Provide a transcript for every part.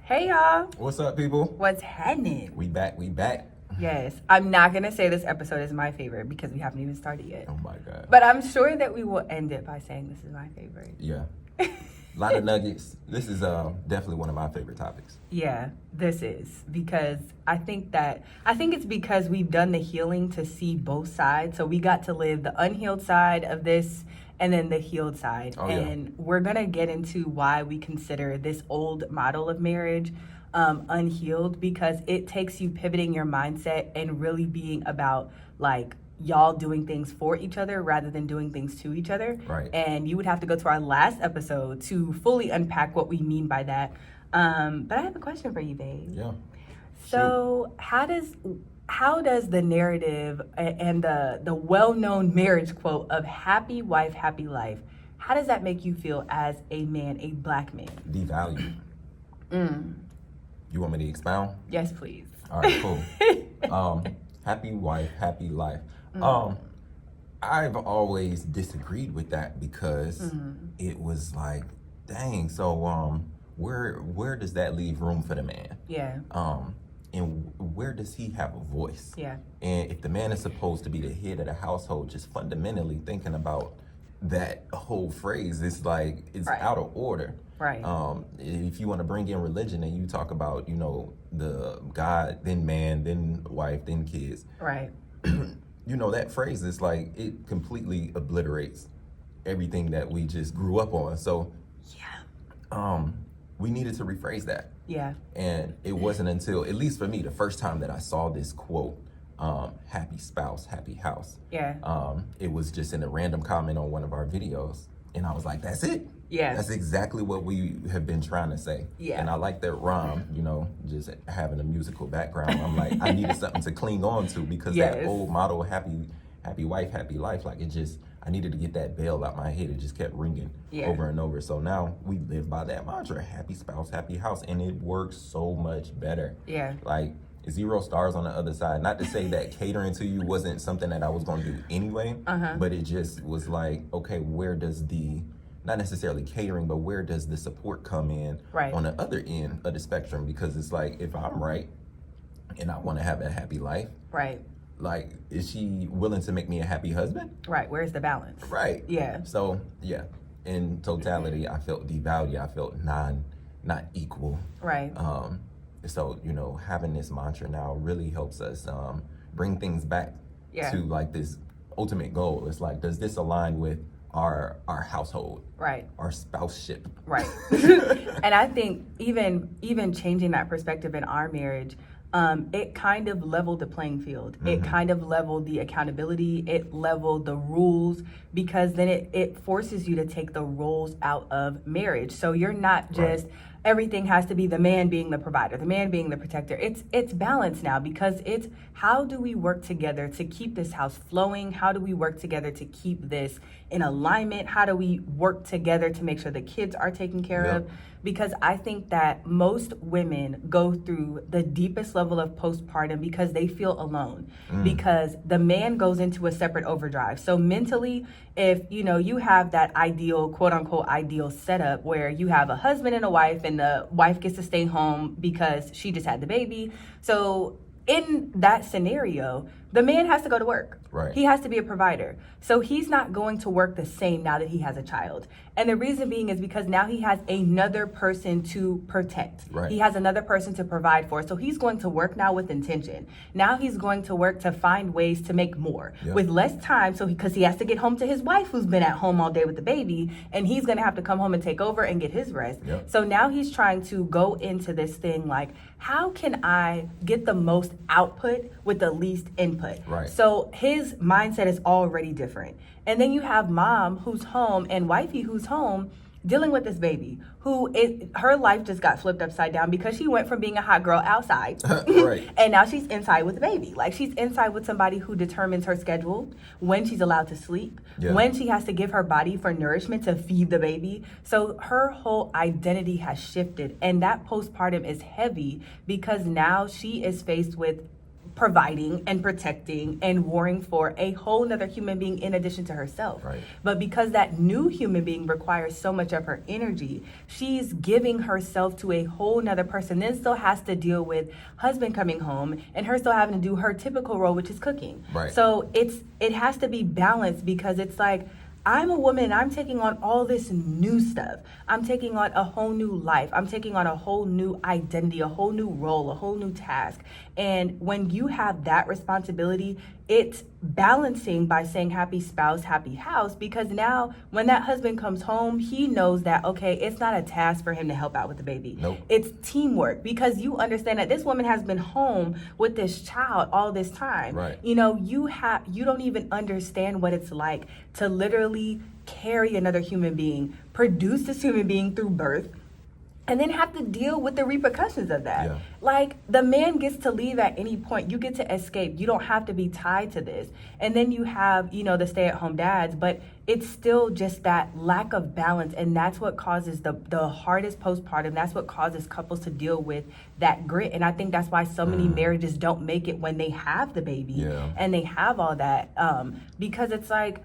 Hey y'all. What's up, people? What's happening? We back. Yes. I'm not going to say this episode is my favorite because we haven't even started yet. Oh my God. But I'm sure that we will end it by saying this is my favorite. Yeah. A lot of nuggets. This is definitely one of my favorite topics. Yeah, this is because I think it's because we've done the healing to see both sides. So we got to live the unhealed side of this and then the healed side. And we're going to get into why we consider this old model of marriage unhealed, because it takes you pivoting your mindset and really being about like y'all doing things for each other rather than doing things to each other. Right. And you would have to go to our last episode to fully unpack what we mean by that. But I have a question for you, babe. Yeah. So how does the narrative and the well-known marriage quote of happy wife, happy life, how does that make you feel as a man, a black man? Devalued. You want me to expound? Yes, please. All right, cool. Happy wife, happy life. I've always disagreed with that because it was like, dang, so where does that leave room for the man? Yeah. And where does he have a voice? Yeah. And if the man is supposed to be the head of the household, just fundamentally thinking about that whole phrase, it's like it's out of order. Right. If you want to bring in religion and you talk about, the God, then man, then wife, then kids. Right. That phrase is like, it completely obliterates everything that we just grew up on. So we needed to rephrase that. Yeah. And it wasn't until, at least for me, the first time that I saw this quote, happy spouse, happy house. Yeah. It was just in a random comment on one of our videos. And I was like, that's it. Yeah. That's exactly what we have been trying to say. Yeah. And I like that rhyme, just having a musical background. I'm like, I needed something to cling on to because that old motto, happy wife, happy life, like I needed to get that bell out my head. It just kept ringing over and over. So now we live by that mantra, happy spouse, happy house. And it works so much better. Yeah. Like 0 stars on the other side. Not to say that catering to you wasn't something that I was going to do anyway, but it just was like, okay, where does not necessarily catering, but where does the support come in on the other end of the spectrum? Because it's like, if I'm right and I want to have a happy life, like, is she willing to make me a happy husband? Right. Where's the balance? Right. Yeah. So, in totality, I felt devalued. I felt not equal. Right. So, having this mantra now really helps us bring things back to like this ultimate goal. It's like, does this align with our household? Right. Our spouseship. Right. And I think even changing that perspective in our marriage, it kind of leveled the playing field. It kind of leveled the accountability. It leveled the rules, because then it forces you to take the roles out of marriage. So you're not just everything has to be the man being the provider, the man being the protector. It's balanced now, because it's how do we work together to keep this house flowing? How do we work together to keep this in alignment? How do we work together to make sure the kids are taken care of? Because I think that most women go through the deepest level of postpartum because they feel alone, because the man goes into a separate overdrive. So mentally, if you have that ideal, quote unquote, ideal setup where you have a husband and a wife, and the wife gets to stay home because she just had the baby. So in that scenario, the man has to go to work. Right. He has to be a provider. So he's not going to work the same now that he has a child. And the reason being is because now he has another person to protect. Right. He has another person to provide for. So he's going to work now with intention. Now he's going to work to find ways to make more with less time. So because he has to get home to his wife who's been at home all day with the baby, and he's going to have to come home and take over and get his rest. So now he's trying to go into this thing like, how can I get the most output with the least input? Right. So his mindset is already different. And then you have mom who's home and wifey who's home dealing with this baby her life just got flipped upside down because she went from being a hot girl outside and now she's inside with the baby. Like, she's inside with somebody who determines her schedule, when she's allowed to sleep, when she has to give her body for nourishment to feed the baby. So her whole identity has shifted, and that postpartum is heavy because now she is faced with providing and protecting and warring for a whole nother human being in addition to herself. Right. But because that new human being requires so much of her energy, she's giving herself to a whole nother person, then still has to deal with husband coming home and her still having to do her typical role, which is cooking. Right. So it has to be balanced, because it's like, I'm a woman and I'm taking on all this new stuff. I'm taking on a whole new life. I'm taking on a whole new identity, a whole new role, a whole new task. And when you have that responsibility, it's balancing by saying happy spouse, happy house, because now when that husband comes home, he knows that, okay, it's not a task for him to help out with the baby. Nope. It's teamwork, because you understand that this woman has been home with this child all this time. Right. You know, you don't even understand what it's like to literally carry another human being, produce this human being through birth, and then have to deal with the repercussions of that. Yeah. Like, the man gets to leave at any point. You get to escape. You don't have to be tied to this. And then you have, you know, the stay-at-home dads, but it's still just that lack of balance. And that's what causes the hardest postpartum. That's what causes couples to deal with that grit. And I think that's why so many marriages don't make it when they have the baby. Yeah. And they have all that. Because it's like,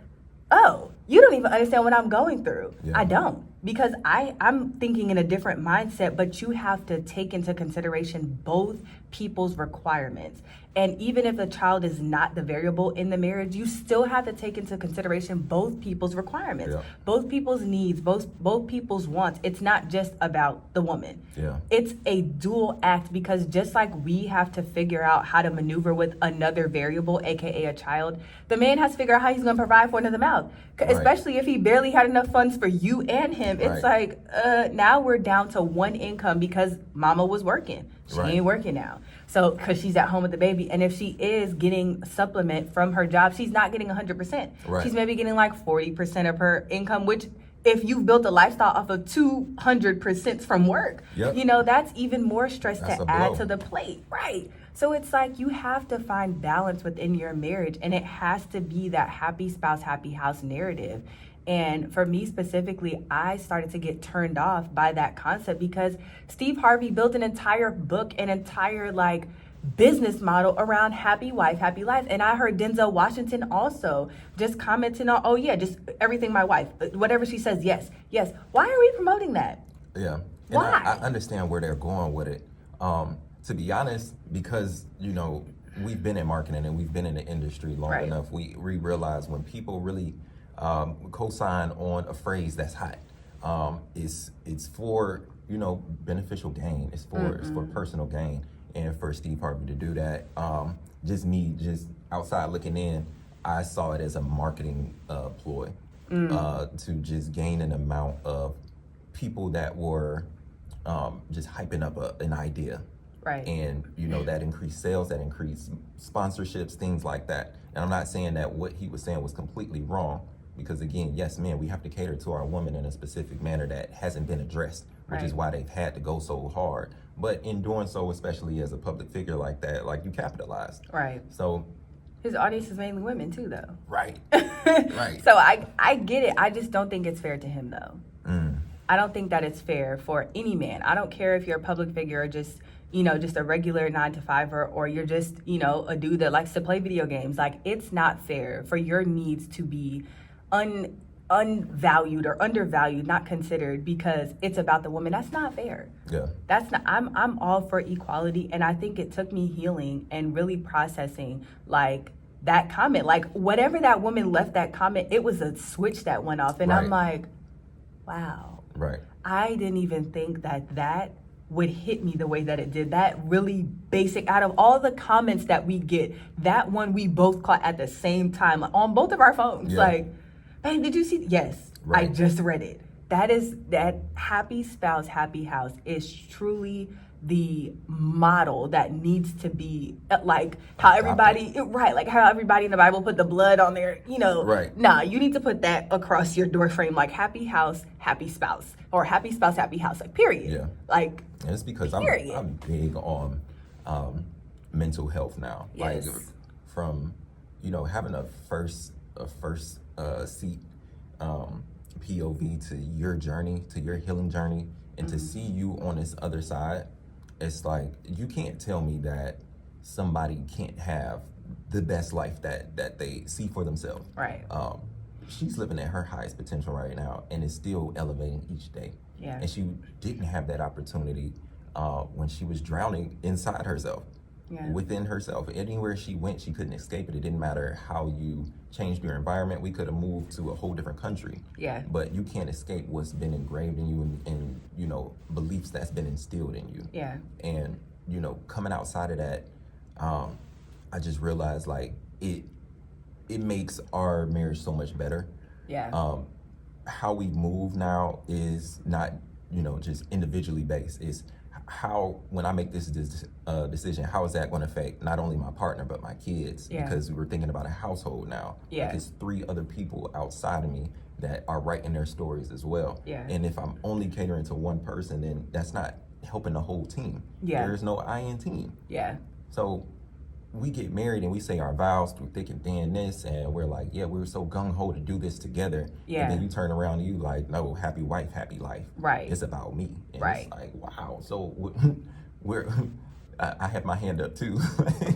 oh, you don't even understand what I'm going through. Yeah. I don't. Because I'm thinking in a different mindset, but you have to take into consideration both people's requirements. And even if the child is not the variable in the marriage, you still have to take into consideration both people's requirements, Yeah. both people's needs, both people's wants. It's not just about the woman. Yeah. It's a dual act, because just like we have to figure out how to maneuver with another variable, aka a child, the man has to figure out how he's going to provide for another mouth. Right. Especially if he barely had enough funds for you and him. It's Right. like, now we're down to one income because mama was working. She Right. ain't working now. So, because she's at home with the baby. And if she is getting supplement from her job, she's not getting 100%. Right. She's maybe getting like 40% of her income, which, if you've built a lifestyle off of 200% from work, Yep. you know, that's even more stress That's to a add blow. to the plate. Right. So it's like, you have to find balance within your marriage, and it has to be that happy spouse, happy house narrative. And for me specifically, I started to get turned off by that concept, because Steve Harvey built an entire book, an entire like business model around happy wife, happy life. And I heard Denzel Washington also just commenting on, oh yeah, just everything my wife, whatever she says, yes, yes. Why are we promoting that? Yeah. And Why? I understand where they're going with it. To be honest, because, you know, we've been in marketing and we've been in the industry long Right. enough, we realize when people really co-sign on a phrase that's hot, it's for, you know, beneficial gain. It's for personal gain. And for Steve Harvey to do that, just outside looking in, I saw it as a marketing ploy to just gain an amount of people that were just hyping up an idea. Right. And, you know, that increased sales, that increased sponsorships, things like that. And I'm not saying that what he was saying was completely wrong, because again, yes, men, we have to cater to our women in a specific manner that hasn't been addressed, which is Right. why they've had to go so hard. But in doing so, especially as a public figure like that, like, you capitalized. Right. So, His audience is mainly women too, though. right. Right. So I get it. I just don't think it's fair to him, though. Mm. I don't think that it's fair for any man. I don't care if you're a public figure or just, you know, just a regular 9-to-5er, or you're just, you know, a dude that likes to play video games. Like, it's not fair for your needs to be unvalued or undervalued, not considered, because it's about the woman. That's not fair. Yeah. That's not. I'm all for equality, and I think it took me healing and really processing like that comment. Like, whatever that woman left that comment, it was a switch that went off, and I'm Right. like, wow. Right. I didn't even think that would hit me the way that it did. That really basic, out of all the comments that we get, that one we both caught at the same time on both of our phones. Yeah. Like, hey, did you see? Yes, Right. I just read it. That happy spouse, happy house is truly the model that needs to be like how everybody, right, like how everybody in the Bible put the blood on their, you know, Right. Nah, you need to put that across your door frame, like happy house, happy spouse, or happy spouse, happy house, like period. Yeah. Like, And it's because Period. I'm big on mental health now. Yes. Like, from, you know, having a first seat POV to your journey, to your healing journey, and to see you on this other side, it's like, you can't tell me that somebody can't have the best life that they see for themselves. Right. She's living at her highest potential right now and is still elevating each day. Yeah. And she didn't have that opportunity when she was drowning inside herself. Yeah. Within herself. Anywhere she went, she couldn't escape it. It didn't matter how you changed your environment. We could have moved to a whole different country. Yeah. But you can't escape what's been engraved in you and you know, beliefs that's been instilled in you. Yeah. And, you know, coming outside of that, I just realized like it makes our marriage so much better. Yeah. How we move now is not, you know, just individually based. It's how, when I make this decision, how is that going to affect not only my partner but my kids? Yeah. Because we're thinking about a household now. Yeah. Like it's 3 other people outside of me that are writing their stories as well. Yeah. And if I'm only catering to one person, then that's not helping the whole team. Yeah. There is no I in team. Yeah. So we get married and we say our vows through thick and thin this, and we're like, yeah, we were so gung-ho to do this together. Yeah. And then you turn around and you like, no, happy wife, happy life. Right. It's about me. And right. It's like, wow. So I have my hand up too.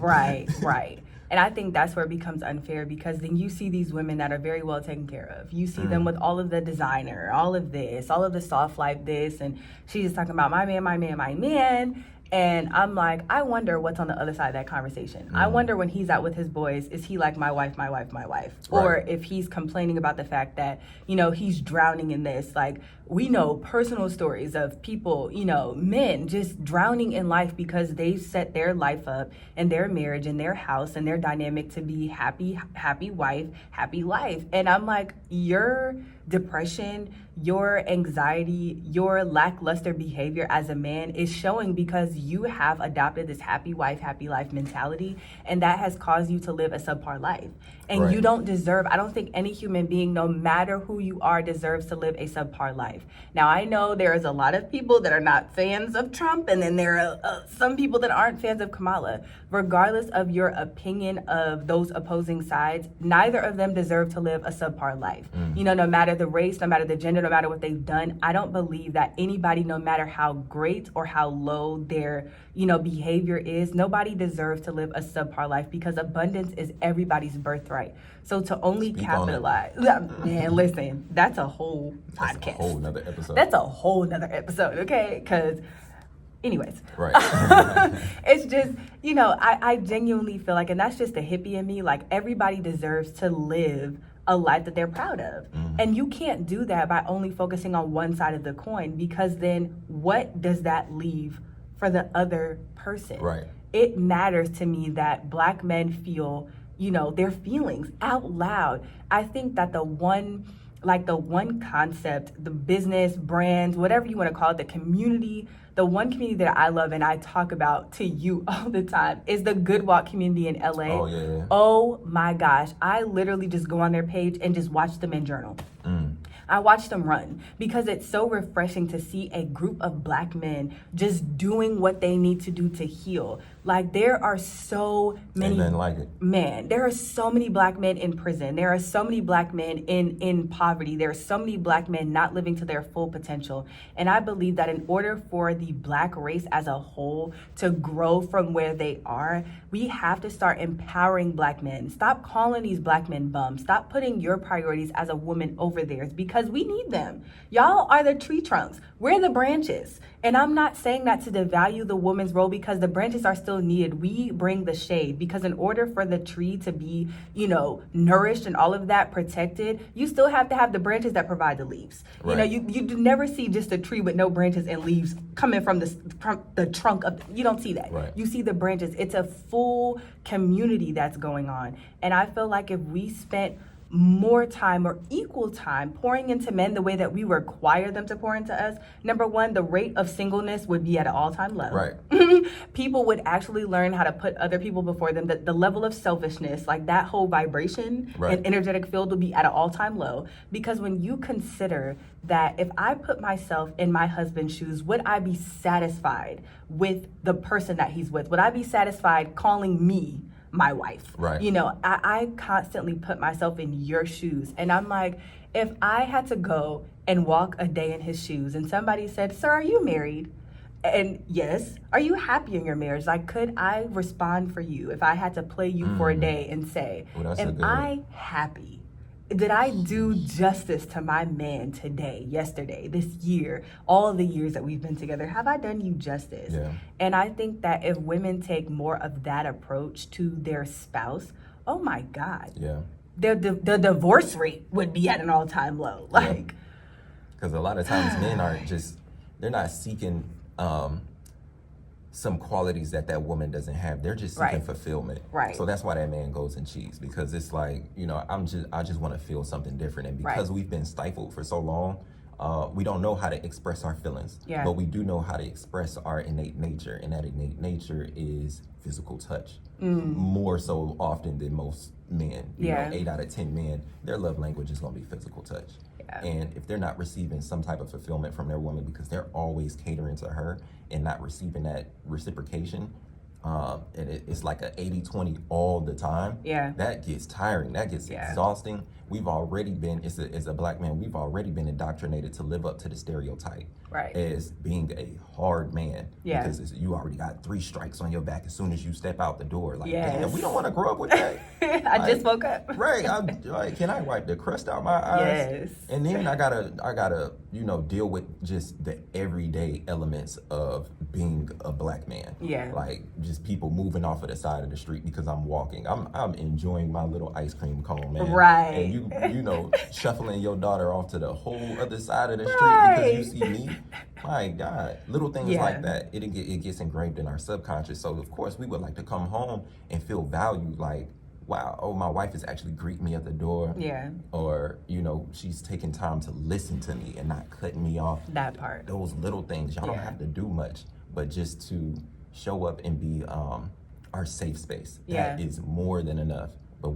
Right, right. And I think that's where it becomes unfair, because then you see these women that are very well taken care of. You see them with all of the designer, all of this, all of the soft life this, and she's just talking about my man, my man, my man. And I'm like, I wonder what's on the other side of that conversation. I wonder when he's out with his boys, is he like my wife, my wife, my wife? Right. Or if he's complaining about the fact that, you know, he's drowning in this. Like, we know personal stories of people, you know, men just drowning in life because they've set their life up and their marriage and their house and their dynamic to be happy, happy wife, happy life. And I'm like, your depression, your anxiety, your lackluster behavior as a man is showing because you have adopted this happy wife, happy life mentality, and that has caused you to live a subpar life. And right. You don't deserve, I don't think any human being, no matter who you are, deserves to live a subpar life. Now, I know there is a lot of people that are not fans of Trump, and then there are some people that aren't fans of Kamala. Regardless of your opinion of those opposing sides, neither of them deserve to live a subpar life. You know, no matter the race, no matter the gender, no matter what they've done, I don't believe that anybody, no matter how great or how low their, you know, behavior is, nobody deserves to live a subpar life, because abundance is everybody's birthright. So to only capitalize, man, listen, that's a whole podcast. That's a whole nother episode. That's a whole nother episode, okay? Because anyways, right. It's just, you know, I genuinely feel like, and that's just the hippie in me, like everybody deserves to live a life that they're proud of. And you can't do that by only focusing on one side of the coin, because then what does that leave for the other person? Right. It matters to me that Black men feel, you know, their feelings out loud. I think that the one concept, the business, brands, whatever you want to call it, the community, the one community that I love and I talk about to you all the time is the Good Walk community in LA. Oh, yeah. Oh my gosh. I literally just go on their page and just watch them in journal. I watch them run, because it's so refreshing to see a group of Black men just doing what they need to do to heal. Like, there are so many, there are so many Black men in prison. There are so many Black men in poverty. There are so many Black men not living to their full potential. And I believe that in order for the Black race as a whole to grow from where they are, we have to start empowering Black men. Stop calling these Black men bums. Stop putting your priorities as a woman over theirs, because we need them. Y'all are the tree trunks. We're the branches. And I'm not saying that to devalue the woman's role, because the branches are still needed. We bring the shade, because in order for the tree to be, you know, nourished and all of that protected, you still have to have the branches that provide the leaves. Right. You know, you never see just a tree with no branches and leaves coming from the trunk of, you don't see that. Right. You see the branches. It's a full community that's going on. And I feel like if we spent more time or equal time pouring into men the way that we require them to pour into us, number one, the rate of singleness would be at an all-time low. Right. People would actually learn how to put other people before them. The level of selfishness, like that whole vibration and energetic field, would be at an all-time low. Because when you consider that if I put myself in my husband's shoes, would I be satisfied with the person that he's with? Would I be satisfied calling me my wife? Right. You know, I constantly put myself in your shoes, and I'm like, if I had to go and walk a day in his shoes and somebody said, "Sir, are you married?" And yes, are you happy in your marriage? Like, could I respond for you if I had to play you for a day and say, am I happy? Did I do justice to my man today, yesterday, this year, all the years that we've been together? Have I done you justice? Yeah. And I think that if women take more of that approach to their spouse, oh my God. Yeah. The divorce rate would be at an all-time low. Like, because a lot of times men aren't just, they're not seeking some qualities that woman doesn't have. They're just seeking fulfillment. Right. So that's why that man goes and cheats, because it's like, you know, I just want to feel something different. And because we've been stifled for so long, we don't know how to express our feelings. Yeah. But we do know how to express our innate nature, and that innate nature is physical touch. More so often than most men. You know, 8 out of 10 men, their love language is going to be physical touch. And if they're not receiving some type of fulfillment from their woman because they're always catering to her and not receiving that reciprocation, and it's like a 80-20 all the time, that gets tiring, that gets exhausting. We've already been, as a black man, we've already been indoctrinated to live up to the stereotype as being a hard man. Because you already got 3 strikes on your back as soon as you step out the door. Like, damn, we don't want to grow up with that. I just woke up. I'm like, can I wipe the crust out my eyes? And then I gotta, you know, deal with just the everyday elements of being a black man. Like just people moving off of the side of the street because I'm walking. I'm enjoying my little ice cream cone, man. And you know, shuffling your daughter off to the whole other side of the street because you see me. My God, little things like that, it gets engraved in our subconscious. So of course we would like to come home and feel valued, like, wow, oh, my wife is actually greeting me at the door. Or, you know, she's taking time to listen to me and not cutting me off. That part. Those little things, y'all don't have to do much, but just to show up and be our safe space. That is more than enough. But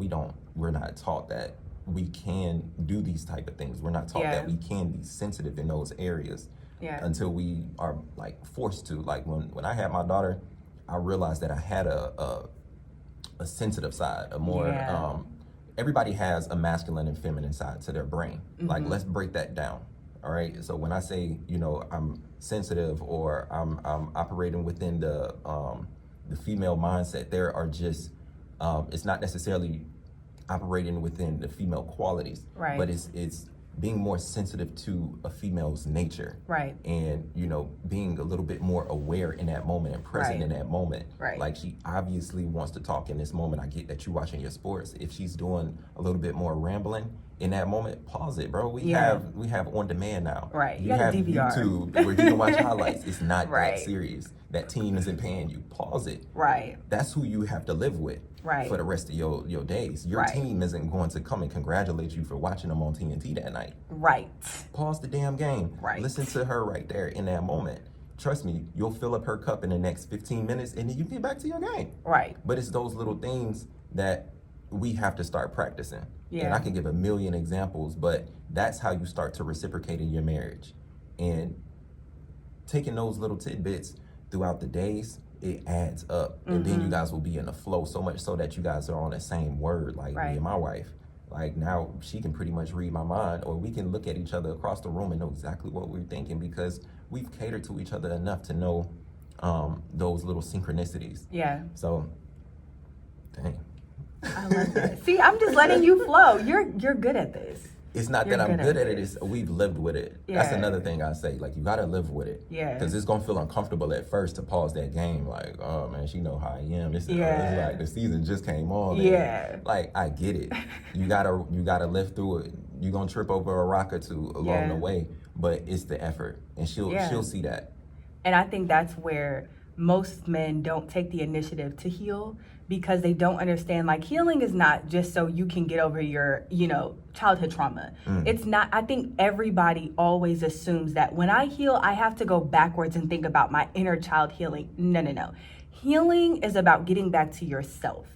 we're not taught that we can do these type of things. We're not taught that we can be sensitive in those areas until we are like forced to. Like when I had my daughter, I realized that I had a sensitive side, a more everybody has a masculine and feminine side to their brain. Like, let's break that down. All right. So when I say, you know, I'm sensitive or I'm operating within the female mindset, there are just it's not necessarily operating within the female qualities, but it's being more sensitive to a female's nature, and, you know, being a little bit more aware in that moment and present in that moment. Like, she obviously wants to talk in this moment. I get that you watching your sports. If she's doing a little bit more rambling in that moment, pause it, bro. We have on demand now. You have DVR. YouTube where you can watch highlights. It's not that serious. That team isn't paying you. Pause it. That's who you have to live with for the rest of your days. Your team isn't going to come and congratulate you for watching them on TNT that night. Pause the damn game. Listen to her right there in that moment. Trust me, you'll fill up her cup in the next 15 minutes and then you get back to your game. But it's those little things that we have to start practicing. And I can give a million examples, but that's how you start to reciprocate in your marriage. And taking those little tidbits throughout the days, it adds up. And then you guys will be in a flow, so much so that you guys are on the same word, like me and my wife. Like, now she can pretty much read my mind, or we can look at each other across the room and know exactly what we're thinking because we've catered to each other enough to know those little synchronicities. So, dang. I love that. See, I'm just letting you flow. You're good at this. It's not that I'm good at it. It's we've lived with it. That's another thing I say. Like, you got to live with it. Because it's going to feel uncomfortable at first to pause that game. Like, oh, man, she know how I am. This is like the season just came on. And, like, I get it. You gotta live through it. You're going to trip over a rock or two along the way. But it's the effort. And she'll see that. And I think that's where most men don't take the initiative to heal, because they don't understand, like, healing is not just so you can get over your, you know, childhood trauma. It's not. I think everybody always assumes that when I heal, I have to go backwards and think about my inner child healing. No. Healing is about getting back to yourself.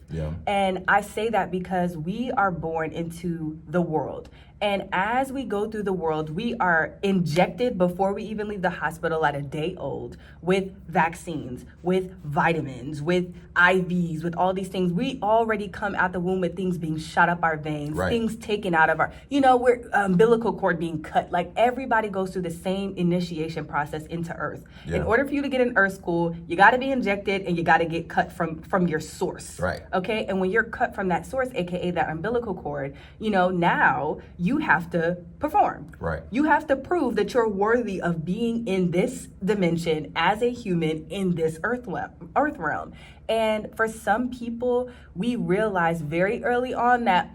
And I say that because we are born into the world. And as we go through the world, we are injected before we even leave the hospital at a day old with vaccines, with vitamins, with IVs, with all these things. We already come out the womb with things being shot up our veins, things taken out of our, we're umbilical cord being cut. Like everybody goes through the same initiation process into Earth. In order for you to get in Earth school, you got to be injected and you got to get cut from your source. Right. Okay. And when you're cut from that source, AKA that umbilical cord, now you have to perform. Right. You have to prove that you're worthy of being in this dimension as a human in this earth realm. And for some people, we realize very early on that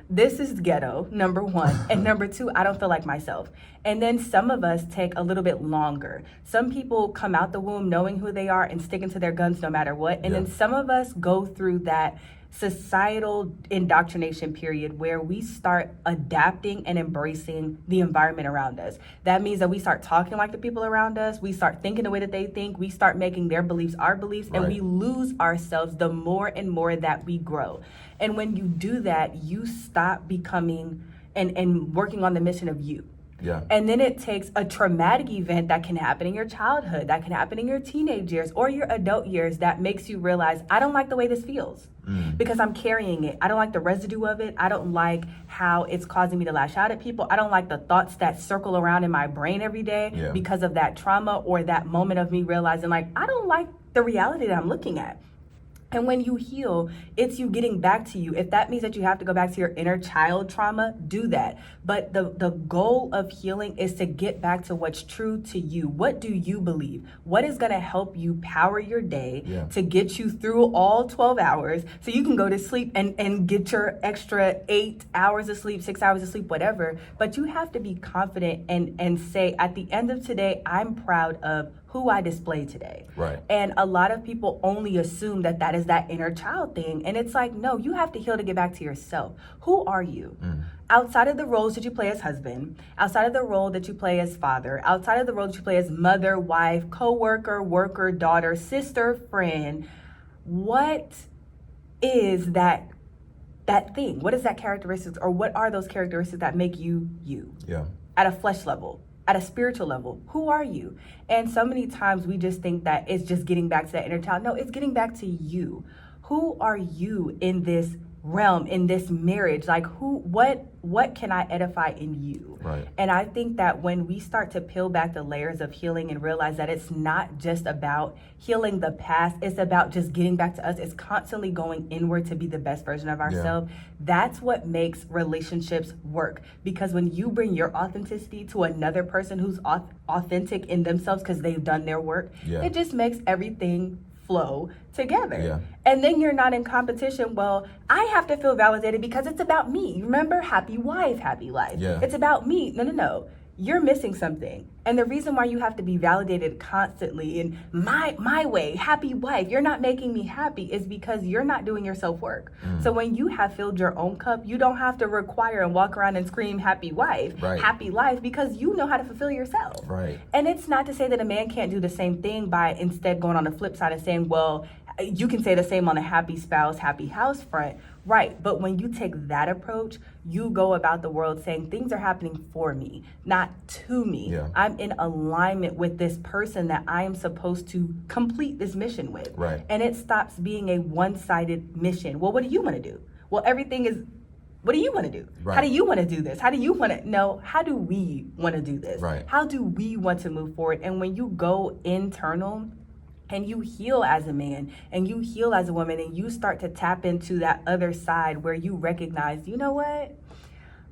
this is ghetto, number one. And number two, I don't feel like myself. And then some of us take a little bit longer. Some people come out the womb knowing who they are and sticking to their guns no matter what. And then some of us go through that societal indoctrination period where we start adapting and embracing the environment around us. That means that we start talking like the people around us, we start thinking the way that they think, we start making their beliefs our beliefs, and we lose ourselves the more and more that we grow. And when you do that, you stop becoming and working on the mission of you. Yeah. And then it takes a traumatic event that can happen in your childhood, that can happen in your teenage years or your adult years that makes you realize, I don't like the way this feels because I'm carrying it. I don't like the residue of it. I don't like how it's causing me to lash out at people. I don't like the thoughts that circle around in my brain every day because of that trauma or that moment of me realizing like, I don't like the reality that I'm looking at. And when you heal, it's you getting back to you. If that means that you have to go back to your inner child trauma, do that. But the goal of healing is to get back to what's true to you. What do you believe? What is going to help you power your day to get you through all 12 hours so you can go to sleep and get your extra 8 hours of sleep, 6 hours of sleep, whatever. But you have to be confident and say, at the end of today, I'm proud of who I display today. Right. And a lot of people only assume that is that inner child thing. And it's like, no, you have to heal to get back to yourself. Who are you? Outside of the roles that you play as husband, outside of the role that you play as father, outside of the role that you play as mother, wife, co-worker, worker, daughter, sister, friend, what is that thing? What is that characteristics, or what are those characteristics that make you you? Yeah. At a flesh level, at a spiritual level, who are you? And so many times we just think that it's just getting back to that inner child. No, it's getting back to you. Who are you in this realm, in this marriage? Like what can I edify in you? Right. And I think that when we start to peel back the layers of healing and realize that it's not just about healing the past, it's about just getting back to us. It's constantly going inward to be the best version of ourselves. That's what makes relationships work. Because when you bring your authenticity to another person who's authentic in themselves because they've done their work, it just makes everything flow together. And then you're not in competition. Well, I have to feel validated because it's about me. Remember, happy wife, happy life. It's about me. No. You're missing something. And the reason why you have to be validated constantly in my way, happy wife, you're not making me happy, is because you're not doing your self-work. So when you have filled your own cup, you don't have to require and walk around and scream happy wife, happy life, because you know how to fulfill yourself. And it's not to say that a man can't do the same thing by instead going on the flip side and saying, well, you can say the same on a happy spouse, happy house front. Right. But when you take that approach, you go about the world saying things are happening for me, not to me. I'm in alignment with this person that I am supposed to complete this mission with. And it stops being a one-sided mission. Well, what do you want to do? Well, everything is, what do you want to do? How do you want to do this? How do you want to know? How do we want to do this? How do we want to move forward? And when you go internal, and you heal as a man and you heal as a woman and you start to tap into that other side where you recognize, you know what?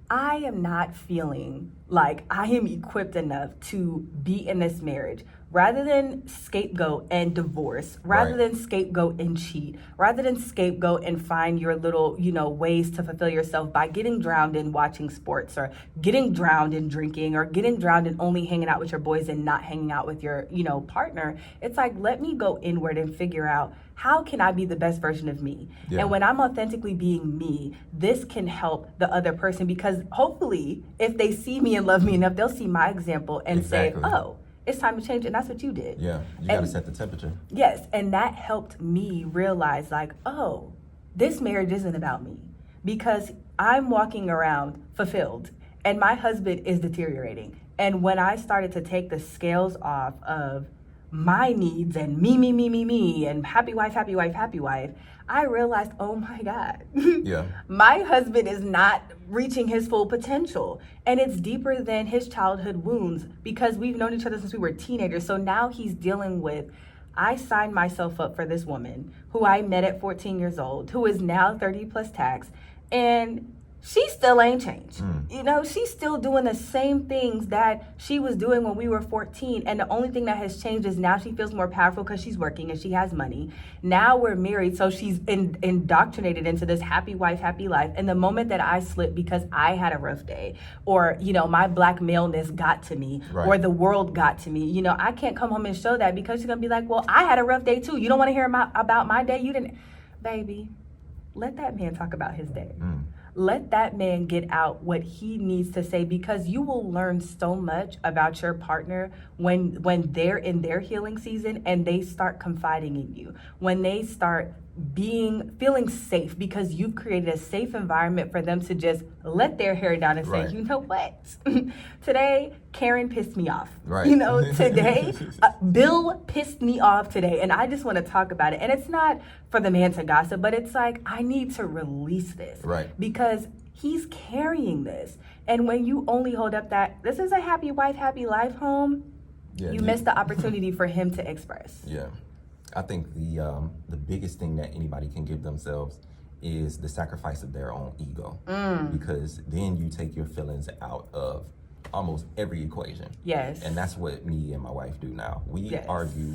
I am not feeling like I am equipped enough to be in this marriage. Rather than scapegoat and divorce, rather than scapegoat and cheat, rather than scapegoat and find your little, ways to fulfill yourself by getting drowned in watching sports or getting drowned in drinking or getting drowned in only hanging out with your boys and not hanging out with your, partner. It's like, let me go inward and figure out, how can I be the best version of me? And when I'm authentically being me, this can help the other person, because hopefully if they see me and love me enough, they'll see my example and say, oh, it's time to change. And that's what you did. You got to set the temperature. Yes. And that helped me realize like, oh, this marriage isn't about me. because I'm walking around fulfilled and my husband is deteriorating. And when I started to take the scales off of my needs and me, and happy wife, happy wife, happy wife, I realized, oh my God, Yeah. my husband is not reaching his full potential. And it's deeper than his childhood wounds because we've known each other since we were teenagers. So now he's dealing with, I signed myself up for this woman who I met at 14 years old, who is now 30 plus tax, and she still ain't changed. You know, she's still doing the same things that she was doing when we were 14. And the only thing that has changed is now she feels more powerful because she's working and she has money. Now we're married, so she's indoctrinated into this happy wife, happy life. And the moment that I slip because I had a rough day, or, you know, my black maleness got to me, or the world got to me, you know, I can't come home and show that because she's going to be like, well, I had a rough day too. You don't want to hear about my day? You didn't. Baby, let that man talk about his day. Let that man get out what he needs to say, because you will learn so much about your partner when they're in their healing season and they start confiding in you, when they start feeling safe because you've created a safe environment for them to just let their hair down and say, you know what, today Karen pissed me off. You know, today Bill pissed me off today, and I just want to talk about it. And it's not for the man to gossip, but it's like, I need to release this because he's carrying this. And when you only hold up that this is a happy wife, happy life home, you miss the opportunity for him to express. I think the biggest thing that anybody can give themselves is the sacrifice of their own ego, because then you take your feelings out of almost every equation. And that's what me and my wife do now. We argue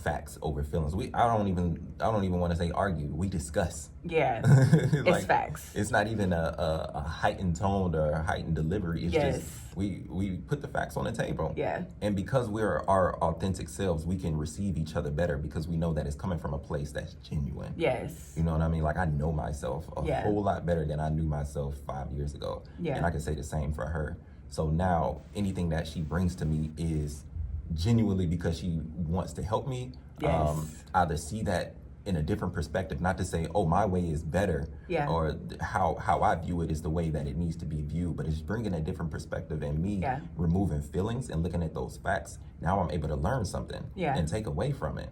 facts over feelings. I don't even want to say argue. We discuss. Like, it's facts. It's not even a heightened tone or a heightened delivery. It's just we put the facts on the table. And because we're our authentic selves, we can receive each other better because we know that it's coming from a place that's genuine. You know what I mean? Like, I know myself a whole lot better than I knew myself 5 years ago. And I can say the same for her. So now anything that she brings to me is genuinely because she wants to help me either see that in a different perspective, not to say, oh, my way is better, or how I view it is the way that it needs to be viewed, but it's bringing a different perspective, and me removing feelings and looking at those facts. Now I'm able to learn something and take away from it.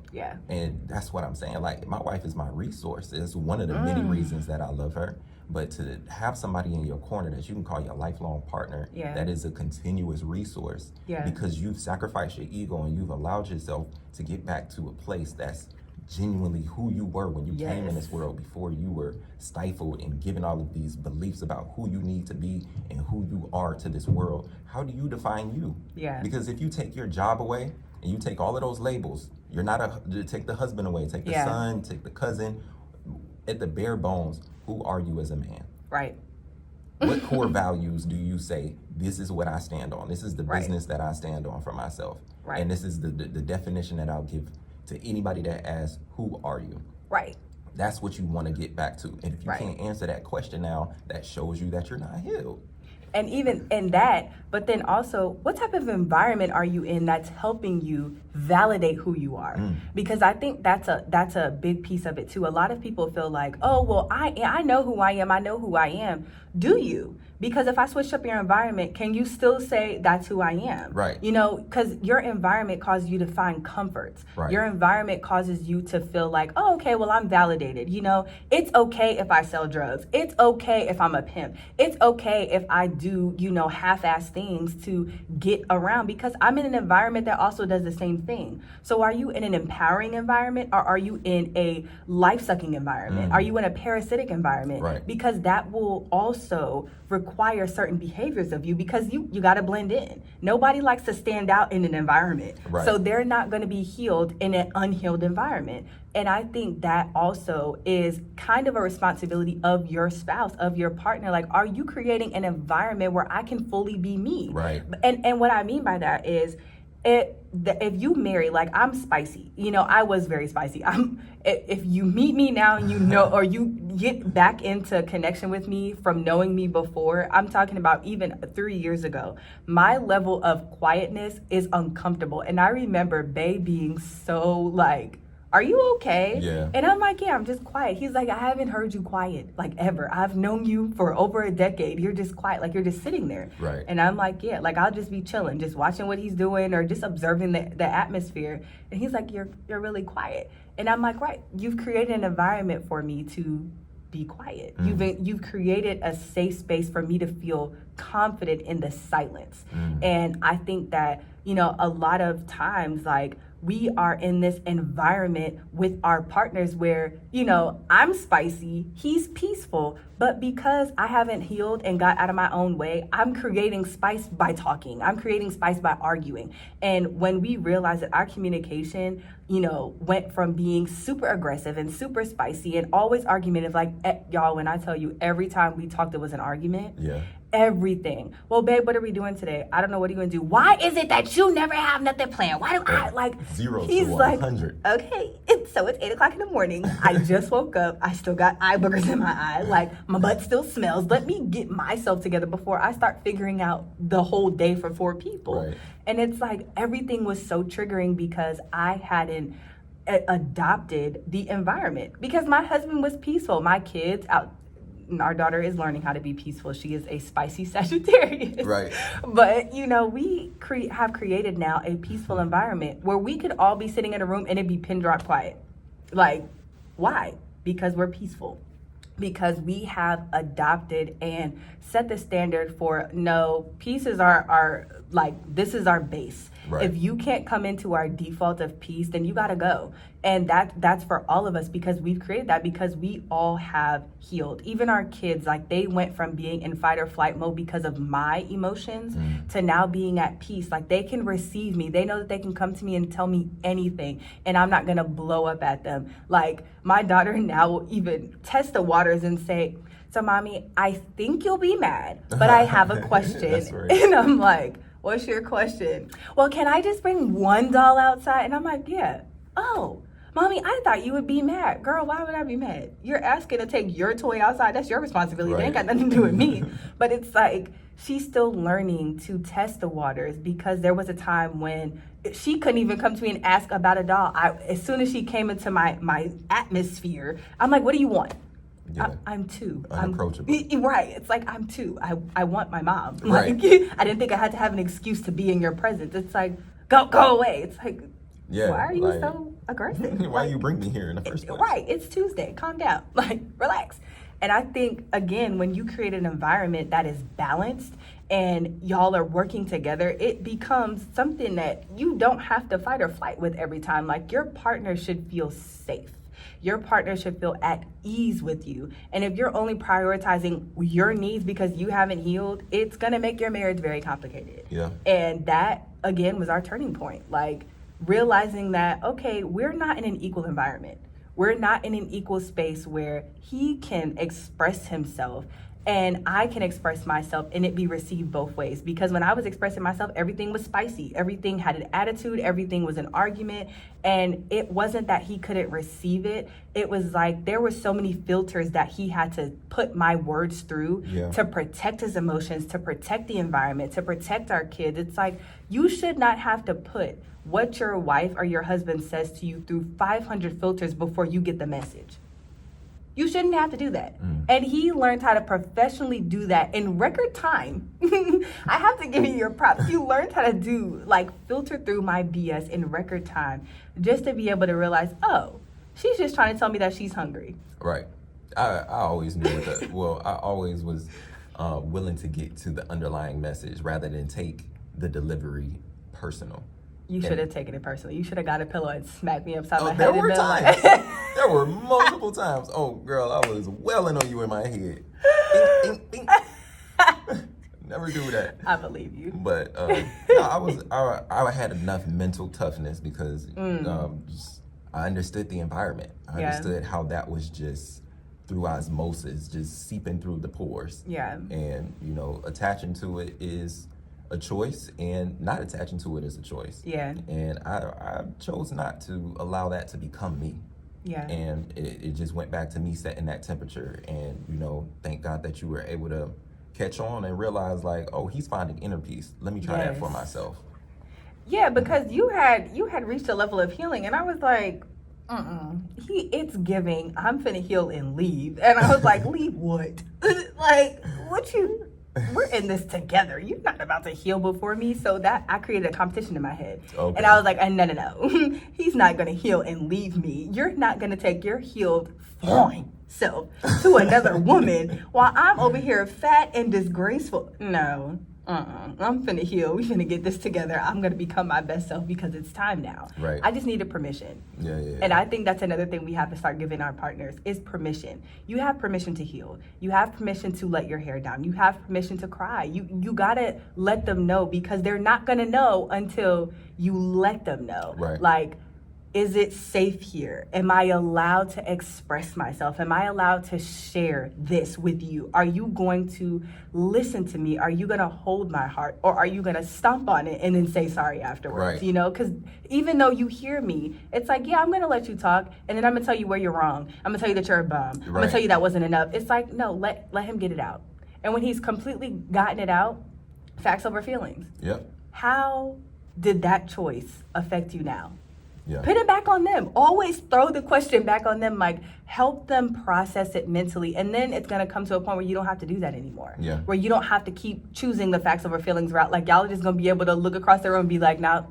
And that's what I'm saying. Like, my wife is my resource. It's one of the many reasons that I love her. But to have somebody in your corner that you can call your lifelong partner, that is a continuous resource, because you've sacrificed your ego and you've allowed yourself to get back to a place that's genuinely who you were when you came in this world, before you were stifled and given all of these beliefs about who you need to be and who you are to this world. How do you define you? Because if you take your job away and you take all of those labels, you're not take the husband away, take the son, take the cousin, at the bare bones, who are you as a man? What core values do you say, this is what I stand on? This is the business that I stand on for myself. And this is the definition that I'll give to anybody that asks, who are you? That's what you want to get back to. And if you can't answer that question now, that shows you that you're not healed. And even in that, but then also, what type of environment are you in that's helping you validate who you are? Because I think that's a big piece of it too. A lot of people feel like, oh, well, I know who I am. I know who I am. Do you? Because if I switch up your environment, can you still say that's who I am? You know, because your environment causes you to find comforts. Your environment causes you to feel like, oh, okay, well, I'm validated. You know, it's okay if I sell drugs. It's okay if I'm a pimp. It's okay if I do, you know, half-ass things to get around, because I'm in an environment that also does the same thing. So are you in an empowering environment, or are you in a life-sucking environment? Are you in a parasitic environment? Because that will also require certain behaviors of you, because you got to blend in. Nobody likes to stand out in an environment. So they're not going to be healed in an unhealed environment. And I think that also is kind of a responsibility of your spouse, of your partner. Like, are you creating an environment where I can fully be me? And what I mean by that is, if you marry, like, I'm spicy, you know, I was very spicy. If you meet me now and you know, or you get back into connection with me from knowing me before, I'm talking about even 3 years ago, my level of quietness is uncomfortable. And I remember Bae being so like, are you okay? Yeah. And I'm like, yeah, I'm just quiet. He's like, I haven't heard you quiet, like, ever. I've known you for over a decade. You're just quiet, like, you're just sitting there. Right. And I'm like, yeah, like, I'll just be chilling, just watching what he's doing or just observing the atmosphere. And he's like, you're really quiet. And I'm like, right, you've created an environment for me to be quiet. You've created a safe space for me to feel confident in the silence. And I think that, you know, a lot of times, like, we are in this environment with our partners where, you know, I'm spicy, he's peaceful, but because I haven't healed and got out of my own way, I'm creating spice by talking. I'm creating spice by arguing. And when we realize that our communication, you know, went from being super aggressive and super spicy and always argumentative, like, y'all, when I tell you every time we talked, it was an argument. Yeah. Everything. Well, babe, what are we doing today? I don't know. What are you going to do? Why is it that you never have nothing planned? Why do I, like, 0 he's to like, 100. okay, so it's 8 o'clock in the morning. I just woke up. I still got eye boogers in my eye. Like, my butt still smells. Let me get myself together before I start figuring out the whole day for 4 people. Right. And it's like everything was so triggering because I hadn't adopted the environment because my husband was peaceful. My kids out. Our daughter is learning how to be peaceful. She is a spicy Sagittarius. Right. But, you know, we have created now a peaceful environment where we could all be sitting in a room and it'd be pin drop quiet. Like, why? Because we're peaceful. Because we have adopted and set the standard for, no, peace is our like, this is our base. Right. If you can't come into our default of peace, then you got to go. And that's for all of us because we've created that because we all have healed. Even our kids, like, they went from being in fight or flight mode because of my emotions to now being at peace. Like, they can receive me. They know that they can come to me and tell me anything and I'm not going to blow up at them. Like, my daughter now will even test the waters and say, so mommy, I think you'll be mad, but I have a question. That's right. And I'm like, what's your question? Well, can I just bring one doll outside? And I'm like, yeah. Oh, mommy, I thought you would be mad. Girl, why would I be mad? You're asking to take your toy outside. That's your responsibility. Right. It ain't got nothing to do with me. But it's like, she's still learning to test the waters because there was a time when she couldn't even come to me and ask about a doll. As soon as she came into my atmosphere, I'm like, what do you want? Yeah. I'm 2. Unapproachable. Right. It's like, I'm 2. I want my mom. Right. Like, I didn't think I had to have an excuse to be in your presence. It's like, go away. It's like, Yeah. why are you like, so aggressive? Why you bring me here in the first place? Right. It's Tuesday. Calm down. Like, relax. And I think, again, when you create an environment that is balanced and y'all are working together, it becomes something that you don't have to fight or flight with every time. Like, your partner should feel safe. Your partner should feel at ease with you. And if you're only prioritizing your needs because you haven't healed, it's going to make your marriage very complicated. Yeah. And that, again, was our turning point. Like, realizing that, okay, we're not in an equal environment. We're not in an equal space where he can express himself and I can express myself and it be received both ways. Because when I was expressing myself, everything was spicy. Everything had an attitude. Everything was an argument. And it wasn't that he couldn't receive it. It was like there were so many filters that he had to put my words through to protect his emotions, to protect the environment, to protect our kids. It's like you should not have to put what your wife or your husband says to you through 500 filters before you get the message. You shouldn't have to do that. And he learned how to professionally do that in record time. I have to give you your props. You learned how to do, like, filter through my BS in record time just to be able to realize, oh, she's just trying to tell me that she's hungry. Right. I always knew that. Well, I always was willing to get to the underlying message rather than take the delivery personal. You should have taken it personally. You should have got a pillow and smacked me upside my head. There were and times. like, There were multiple times. Oh, girl, I was welling on you in my head. Ding, ding, ding. Never do that. I believe you. But no, I had enough mental toughness because I understood the environment. I understood how that was just through osmosis, just seeping through the pores. Yeah. And, you know, attaching to it is a choice and not attaching to it is a choice. Yeah. And I chose not to allow that to become me. Yeah. And it just went back to me setting that temperature. And, you know, thank God that you were able to catch on and realize, like, oh, he's finding inner peace. Let me try that for myself. Yeah, because you had reached a level of healing and I was like, It's giving, I'm finna heal and leave. And I was like, leave what? Like, we're in this together. You're not about to heal before me. So that I created a competition in my head. Okay. And I was like, no. He's not going to heal and leave me. You're not going to take your healed fine self to another woman while I'm over here fat and disgraceful. No. I'm finna heal. We finna get this together. I'm gonna become my best self because it's time now. Right. I just needed permission. Yeah. And I think that's another thing we have to start giving our partners is permission. You have permission to heal. You have permission to let your hair down. You have permission to cry. You gotta let them know because they're not gonna know until you let them know. Right. Like, is it safe here? Am I allowed to express myself? Am I allowed to share this with you? Are you going to listen to me? Are you going to hold my heart? Or are you going to stomp on it and then say sorry afterwards? Right. You know, because even though you hear me, it's like, yeah, I'm going to let you talk. And then I'm going to tell you where you're wrong. I'm going to tell you that you're a bum. I'm going to tell you that wasn't enough. It's like, no, let him get it out. And when he's completely gotten it out, facts over feelings. Yep. How did that choice affect you now? Yeah. Put it back on them. Always throw the question back on them. Like, help them process it mentally. And then it's going to come to a point where you don't have to do that anymore. Yeah. Where you don't have to keep choosing the facts over feelings route. Like, y'all are just going to be able to look across the room and be like, now,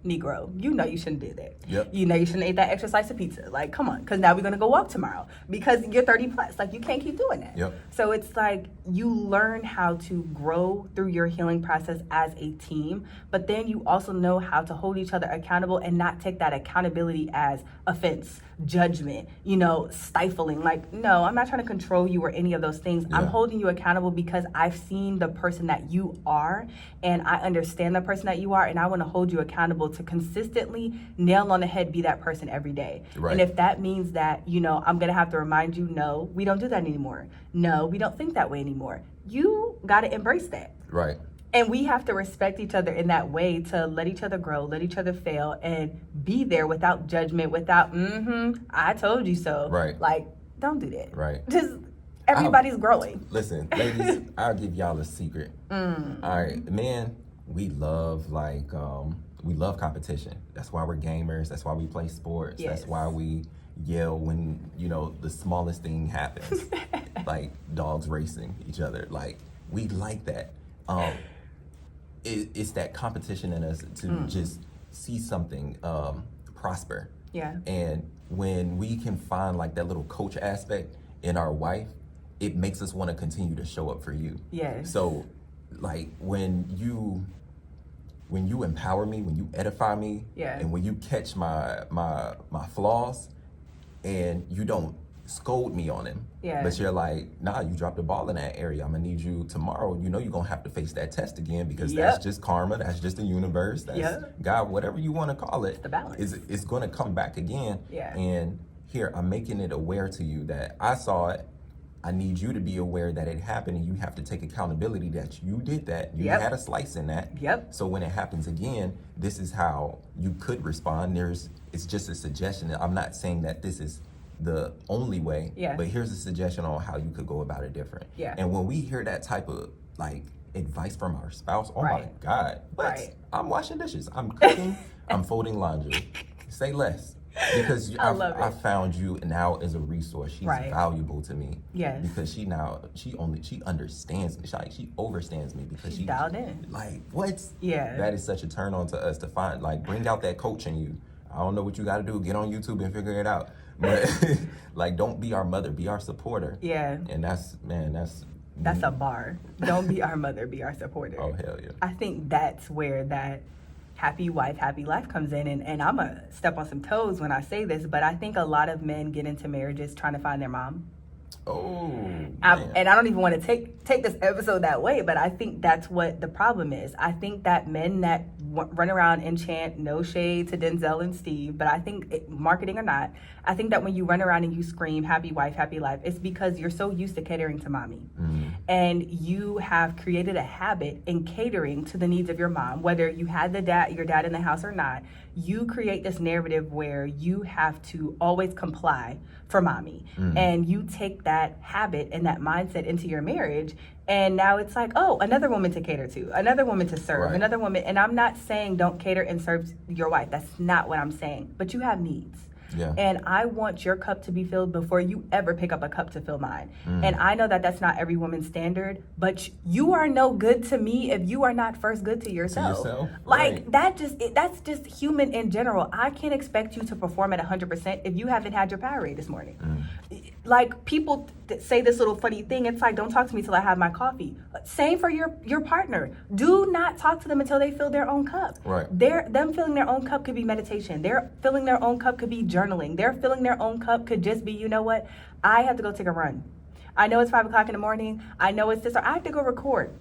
Negro, you know you shouldn't do that. Yep. You know you shouldn't eat that extra slice of pizza. Like, come on. Because now we're going to go walk tomorrow. Because you're 30 plus. Like, you can't keep doing that. Yep. So it's like you learn how to grow through your healing process as a team. But then you also know how to hold each other accountable and not take that accountability as offense, judgment, stifling. Like, no, I'm not trying to control you or any of those things. Yeah. I'm holding you accountable because I've seen the person that you are and I understand the person that you are, and I want to hold you accountable to consistently nail on the head be that person every day. Right. And if that means that, I'm going to have to remind you, no, we don't do that anymore. No, we don't think that way anymore. You got to embrace that. Right. And we have to respect each other in that way to let each other grow, let each other fail, and be there without judgment, without, I told you so. Right. Like, don't do that. Right. Just, everybody's growing. Listen, ladies, I'll give y'all a secret. All right, men, we love, we love competition. That's why we're gamers. That's why we play sports. Yes. That's why we yell when, the smallest thing happens. Like dogs racing each other. Like, we like that. It's that competition in us to just see something prosper. Yeah. And when we can find like that little coach aspect in our wife, it makes us want to continue to show up for you. Yes. So like when you empower me, when you edify me, Yeah. and when you catch my flaws and you don't scold me on him. Yeah. But you're like, nah, you dropped the ball in that area. I'm gonna need you tomorrow. You're gonna have to face that test again because that's just karma. That's just the universe. That's God, whatever you want to call it. The balance. It's gonna come back again. Yeah. And here, I'm making it aware to you that I saw it. I need you to be aware that it happened, and you have to take accountability that you did that. You had a slice in that. Yep. So when it happens again, this is how you could respond. It's just a suggestion. I'm not saying that this is the only way, but here's a suggestion on how you could go about it different. Yeah. And when we hear that type of advice from our spouse, oh my God, what? Right. I'm washing dishes, I'm cooking, I'm folding laundry. Say less. Because I found you now as a resource. She's valuable to me. Yes. Because she understands me. She understands me because she's dialed in. Like, what? Yeah. That is such a turn on to us to find, bring out that coach in you. I don't know what you got to do. Get on YouTube and figure it out. But don't be our mother, be our supporter. Yeah. And that's a bar. Don't be our mother, be our supporter. Oh, hell yeah. I think that's where that happy wife, happy life comes in. And I'm going to step on some toes when I say this, but I think a lot of men get into marriages trying to find their mom. Oh, and I don't even want to take this episode that way, but I think that's what the problem is. I think that men that run around and chant no shade to Denzel and Steve, but I think marketing or not, I think that when you run around and you scream happy wife, happy life, it's because you're so used to catering to mommy. And you have created a habit in catering to the needs of your mom, whether you had your dad in the house or not. You create this narrative where you have to always comply for mommy. And you take that habit and that mindset into your marriage. And now it's like, oh, another woman to cater to, another woman to serve, another woman. And I'm not saying don't cater and serve your wife. That's not what I'm saying. But you have needs. Yeah. And I want your cup to be filled before you ever pick up a cup to fill mine. And I know that that's not every woman's standard, but you are no good to me if you are not first good to yourself. Like, right. that's just human in general. I can't expect you to perform at 100% if you haven't had your Powerade this morning. Like, people say this little funny thing. It's like, don't talk to me till I have my coffee. Same for your partner. Do not talk to them until they fill their own cup. Right. Them filling their own cup could be meditation. They're filling their own cup could be journaling. They're filling their own cup could just be, you know what? I have to go take a run. I know it's 5 o'clock in the morning. I know it's this, or I have to go record.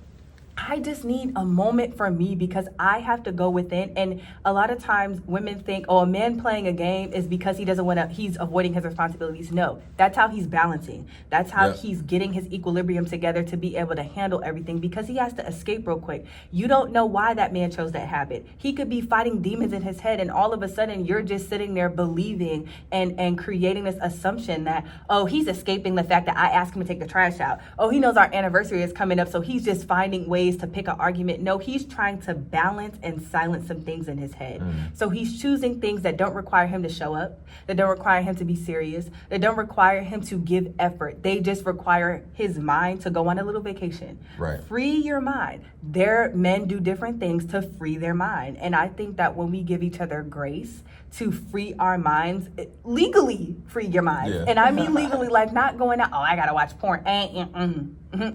I just need a moment for me because I have to go within. And a lot of times women think, oh, a man playing a game is because he doesn't want to, he's avoiding his responsibilities. No, that's how he's balancing. That's how he's getting his equilibrium together to be able to handle everything, because he has to escape real quick. You don't know why that man chose that habit. He could be fighting demons in his head, and all of a sudden you're just sitting there believing and creating this assumption that, oh, he's escaping the fact that I asked him to take the trash out. Oh, he knows our anniversary is coming up, so he's just finding ways to pick an argument. No, he's trying to balance and silence some things in his head. So he's choosing things that don't require him to show up, that don't require him to be serious, that don't require him to give effort. They just require his mind to go on a little vacation. Right. Free your mind. Men do different things to free their mind. And I think that when we give each other grace to free our minds, legally free your minds. Yeah. And I mean legally, like not going out, oh, I gotta watch porn.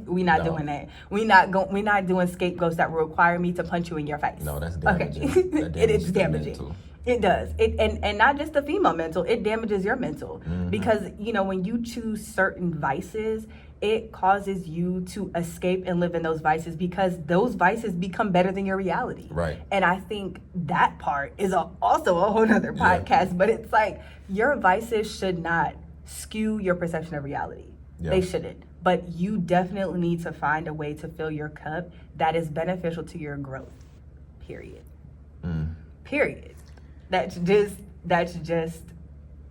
We not doing that. We not doing scapegoats that will require me to punch you in your face. No, that's damaging. Okay. That It is damaging. mental. It does. And not just the female mental, it damages your mental. Because, you know, when you choose certain vices, it causes you to escape and live in those vices, because those vices become better than your reality. Right. And I think that part is also a whole nother podcast, but it's like your vices should not skew your perception of reality. Yeah. They shouldn't. But you definitely need to find a way to fill your cup that is beneficial to your growth. Period. Period. That's just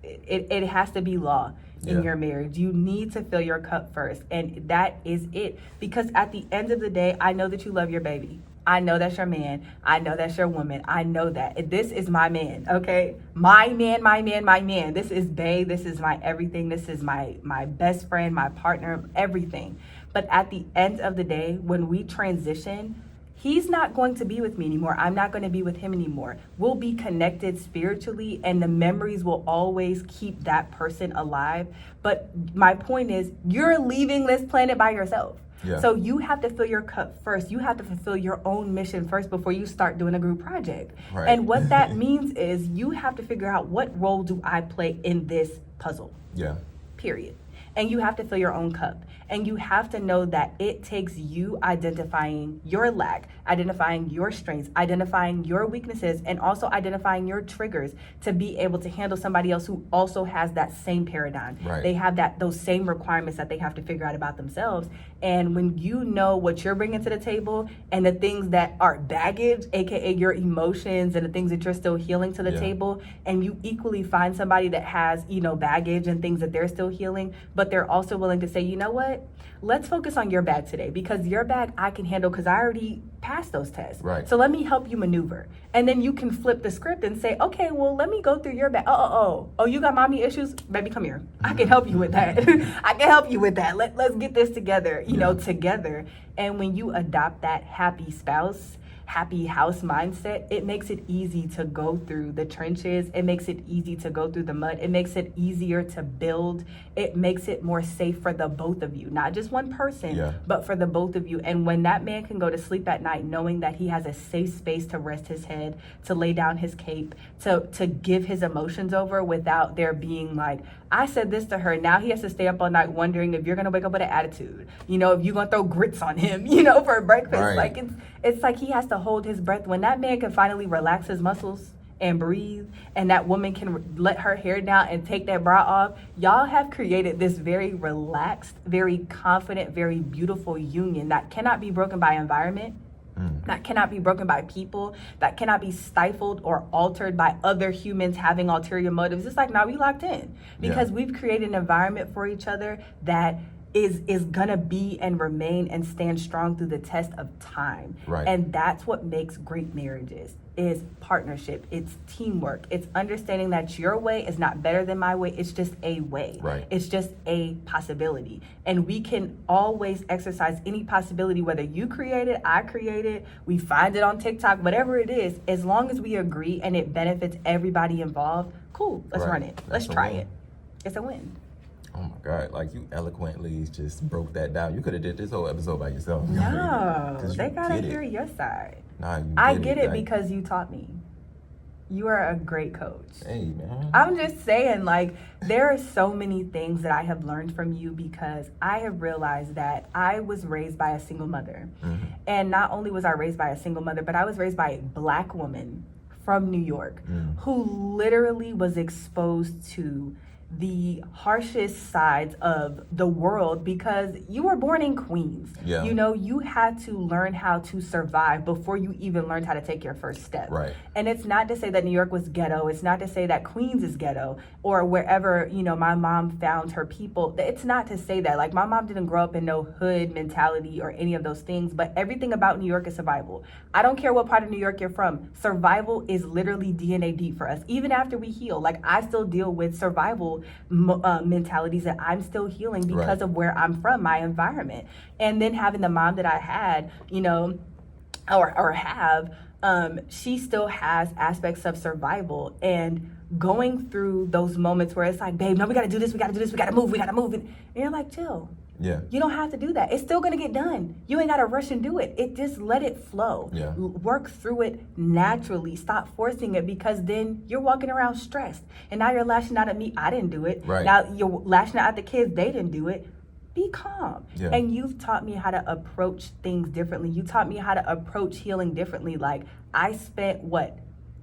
it has to be law in your marriage. You need to fill your cup first, and that is it. Because at the end of the day, I know that you love your baby. I know that's your man. I know that's your woman. I know that. This is my man, okay? My man. This is bae. This is my everything. This is my best friend, my partner, everything. But at the end of the day, when we transition, he's not going to be with me anymore. I'm not going to be with him anymore. We'll be connected spiritually, and the memories will always keep that person alive. But my point is, you're leaving this planet by yourself. Yeah. So you have to fill your cup first. You have to fulfill your own mission first before you start doing a group project. Right. And what that means is you have to figure out, what role do I play in this puzzle? Yeah. Period. And you have to fill your own cup. And you have to know that it takes you identifying your lack, identifying your strengths, identifying your weaknesses, and also identifying your triggers to be able to handle somebody else who also has that same paradigm. Right. They have those same requirements that they have to figure out about themselves. And when you know what you're bringing to the table and the things that are baggage, aka your emotions and the things that you're still healing to the table, and you equally find somebody that has, baggage and things that they're still healing, but they're also willing to say, you know what? Let's focus on your bag today, because your bag I can handle because I already passed those tests. Right. So let me help you maneuver. And then you can flip the script and say, okay, well, let me go through your bag. Oh, you got mommy issues? Baby, come here. I can help you with that. I can help you with that. Let's get this together, together. And when you adopt that happy spouse, happy house mindset, it makes it easy to go through the trenches. It makes it easy to go through the mud. It makes it easier to build. It makes it more safe for the both of you, not just one person, but for the both of you. And when that man can go to sleep at night knowing that he has a safe space to rest his head, to lay down his cape, to give his emotions over without there being like, I said this to her, now he has to stay up all night wondering if you're going to wake up with an attitude, if you're going to throw grits on him, for breakfast. Right. Like it's like he has to hold his breath. When that man can finally relax his muscles and breathe, and that woman can let her hair down and take that bra off, y'all have created this very relaxed, very confident, very beautiful union that cannot be broken by environment, that cannot be broken by people, that cannot be stifled or altered by other humans having ulterior motives. It's like, now we locked in because we've created an environment for each other that is gonna be and remain and stand strong through the test of time. Right. And that's what makes great marriages. is partnership. It's teamwork. It's understanding that your way is not better than my way. It's just a way. Right. It's just a possibility. And we can always exercise any possibility, whether you create it, I create it, we find it on TikTok, whatever it is, as long as we agree and it benefits everybody involved, cool, let's run it. Let's try it. It's a win. Oh my God, like you eloquently just broke that down. You could have did this whole episode by yourself. No, they gotta hear your side. Nah, I get it because you taught me. You are a great coach. Hey, man. I'm just saying, like, there are so many things that I have learned from you because I have realized that I was raised by a single mother. Mm-hmm. And not only was I raised by a single mother, but I was raised by a Black woman from New York who literally was exposed to the harshest sides of the world because you were born in Queens. Yeah. You know, you had to learn how to survive before you even learned how to take your first step. Right. And it's not to say that New York was ghetto. It's not to say that Queens is ghetto or wherever, you know, my mom found her people. It's not to say that. Like, my mom didn't grow up in no hood mentality or any of those things, but everything about New York is survival. I don't care what part of New York you're from. Survival is literally DNA deep for us. Even after we heal, like, I still deal with survival mentalities that I'm still healing because of where I'm from, my environment. And then having the mom that I had, you know, or have, she still has aspects of survival and going through those moments where it's like, babe, no, we gotta do this, we gotta move. And you're like, chill. Yeah. You don't have to do that. It's still gonna get done. You ain't gotta rush and do it. It just let it flow. Yeah. Work through it naturally. Stop forcing it because then you're walking around stressed. And now you're lashing out at me. I didn't do it. Right. Now you're lashing out at the kids. They didn't do it. Be calm. Yeah. And you've taught me how to approach things differently. You taught me how to approach healing differently. Like, I spent